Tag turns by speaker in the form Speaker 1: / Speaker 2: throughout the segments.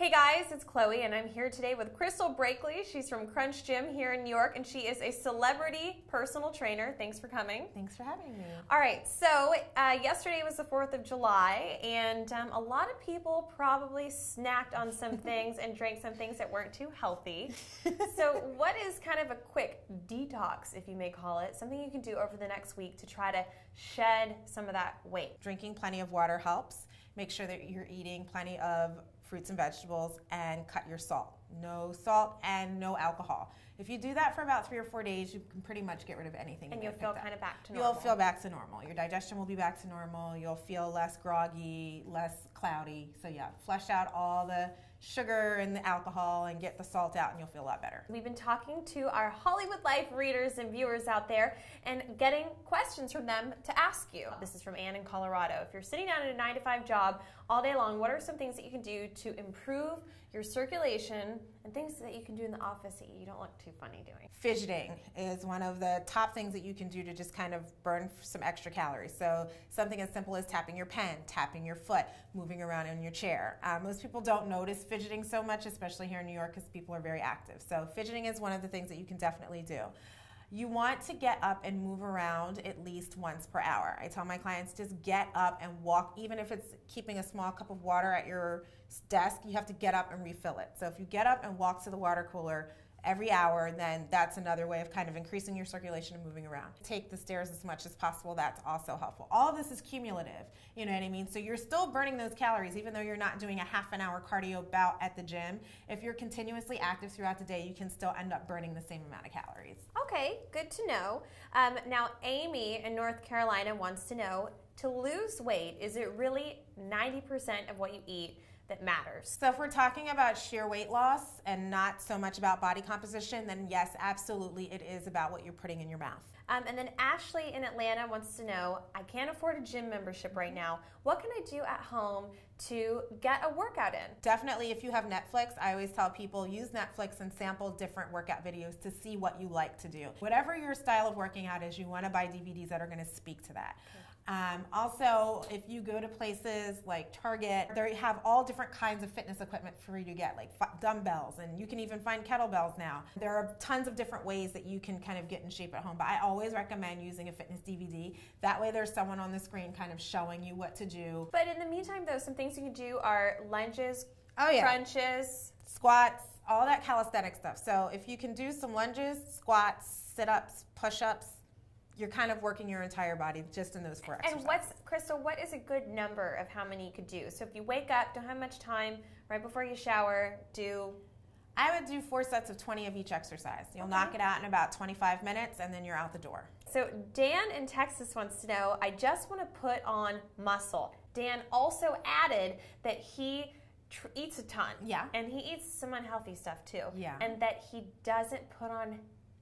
Speaker 1: Hey guys, it's Chloe and I'm here today with Krystal Breakley. She's from Crunch Gym here in New York and she is a celebrity personal trainer. Thanks for coming.
Speaker 2: Thanks for having me.
Speaker 1: All right, so yesterday was the 4th of July and a lot of people probably snacked on some things and drank some things that weren't too healthy. So what is kind of a quick detox, if you may call it, something you can do over the next week to try to shed some of that weight?
Speaker 2: Drinking plenty of water helps. Make sure that you're eating plenty of fruits and vegetables and cut your salt. No salt and no alcohol. If you do that for about 3 or 4 days, you can pretty much get rid of anything.
Speaker 1: And you'll feel kind of back to normal.
Speaker 2: You'll feel back to normal. Your digestion will be back to normal. You'll feel less groggy, less cloudy. So yeah, flush out all the sugar and the alcohol and get the salt out and you'll feel a lot better.
Speaker 1: We've been talking to our Hollywood Life readers and viewers out there and getting questions from them to ask you. This is from Ann in Colorado. If you're sitting down at a 9-to-5 job all day long, what are some things that you can do to improve your circulation and things that you can do in the office that you don't look too funny doing?
Speaker 2: Fidgeting is one of the top things that you can do to just kind of burn some extra calories. So something as simple as tapping your pen, tapping your foot, moving around in your chair. Most people don't notice fidgeting so much, especially here in New York because people are very active. So fidgeting is one of the things that you can definitely do. You want to get up and move around at least once per hour. I tell my clients just get up and walk, even if it's keeping a small cup of water at your desk, you have to get up and refill it. So if you get up and walk to the water cooler every hour, then that's another way of kind of increasing your circulation and moving around. Take the stairs as much as possible, that's also helpful. All of this is cumulative, you know what I mean? So you're still burning those calories even though you're not doing a half-an-hour cardio bout at the gym. If you're continuously active throughout the day, you can still end up burning the same amount of calories.
Speaker 1: Okay, good to know. Now Amy in North Carolina wants to know, to lose weight, is it really 90% of what you eat that matters?
Speaker 2: So if we're talking about sheer weight loss and not so much about body composition, then yes, absolutely it is about what you're putting in your mouth.
Speaker 1: And then Ashley in Atlanta wants to know, I can't afford a gym membership right now. What can I do at home to get a workout in?
Speaker 2: Definitely, if you have Netflix, I always tell people use Netflix and sample different workout videos to see what you like to do. Whatever your style of working out is, you want to buy DVDs that are going to speak to that. Okay. Also, if you go to places like Target, they have all different kinds of fitness equipment for you to get, like dumbbells, and you can even find kettlebells now. There are tons of different ways that you can kind of get in shape at home, but I always recommend using a fitness DVD. That way there's someone on the screen kind of showing you what to do.
Speaker 1: But in the meantime, though, some things you can do are lunges, crunches,
Speaker 2: squats, all that calisthenic stuff. So if you can do some lunges, squats, sit-ups, push-ups, you're kind of working your entire body just in those 4 exercises.
Speaker 1: And Krystal, what is a good number of how many you could do? So if you wake up, don't have much time, right before you shower,
Speaker 2: I would do 4 sets of 20 of each exercise. You'll knock it out in about 25 minutes and then you're out the door.
Speaker 1: So Dan in Texas wants to know, I just want to put on muscle. Dan also added that he eats a ton.
Speaker 2: Yeah.
Speaker 1: And he eats some unhealthy stuff too.
Speaker 2: Yeah.
Speaker 1: And that he doesn't put on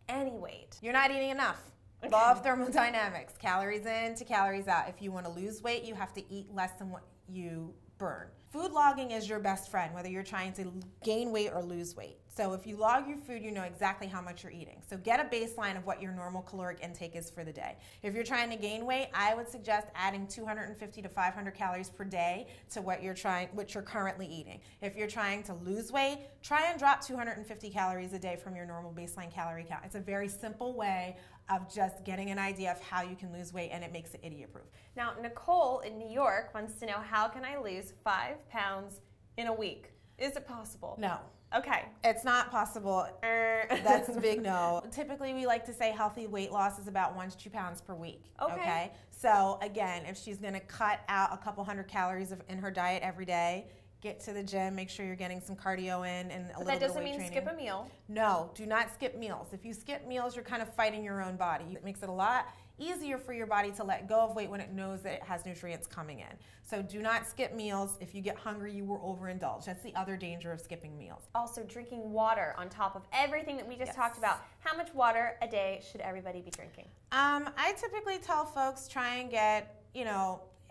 Speaker 1: any weight.
Speaker 2: You're not eating enough. Okay. Law of thermodynamics, calories in to calories out. If you want to lose weight, you have to eat less than what you burn. Food logging is your best friend, whether you're trying to gain weight or lose weight. So if you log your food, you know exactly how much you're eating. So get a baseline of what your normal caloric intake is for the day. If you're trying to gain weight, I would suggest adding 250 to 500 calories per day to what you're currently eating. If you're trying to lose weight, try and drop 250 calories a day from your normal baseline calorie count. It's a very simple way of just getting an idea of how you can lose weight, and it makes it idiot-proof.
Speaker 1: Now, Nicole in New York wants to know, how can I lose 5 pounds in a week? Is it possible?
Speaker 2: No.
Speaker 1: Okay.
Speaker 2: It's not possible. That's a big no. Typically, we like to say healthy weight loss is about 1 to 2 pounds per week. Okay? So, again, if she's going to cut out a couple hundred calories in her diet every day, get to the gym, make sure you're getting some cardio in and a little bit of weight training.
Speaker 1: That doesn't mean skip a meal.
Speaker 2: No, do not skip meals. If you skip meals, you're kind of fighting your own body. It makes it a lot easier for your body to let go of weight when it knows that it has nutrients coming in. So do not skip meals. If you get hungry, you will overindulge. That's the other danger of skipping meals.
Speaker 1: Also, drinking water on top of everything that we just talked about. How much water a day should everybody be drinking?
Speaker 2: I typically tell folks try and get,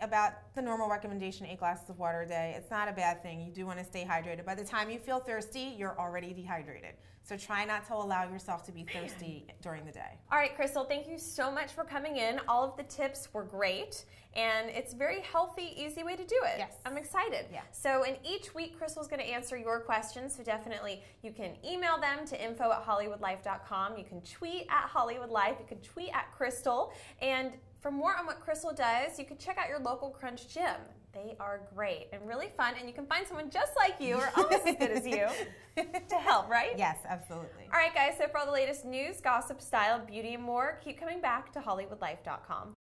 Speaker 2: about the normal recommendation, 8 glasses of water a day. It's not a bad thing. You do want to stay hydrated. By the time you feel thirsty, you're already dehydrated. So try not to allow yourself to be thirsty during the day.
Speaker 1: All right, Krystal, thank you so much for coming in. All of the tips were great, and it's a very healthy, easy way to do it.
Speaker 2: Yes.
Speaker 1: I'm excited.
Speaker 2: Yeah.
Speaker 1: So in each week, Krystal's going to answer your questions, so definitely you can email them to info@hollywoodlife.com. You can tweet at HollywoodLife. You can tweet at Krystal. And for more on what Krystal does, you can check out your local Crunch Gym. They are great and really fun, and you can find someone just like you or almost as good as you to help, right?
Speaker 2: Yes, absolutely.
Speaker 1: All right, guys, so for all the latest news, gossip, style, beauty, and more, keep coming back to HollywoodLife.com.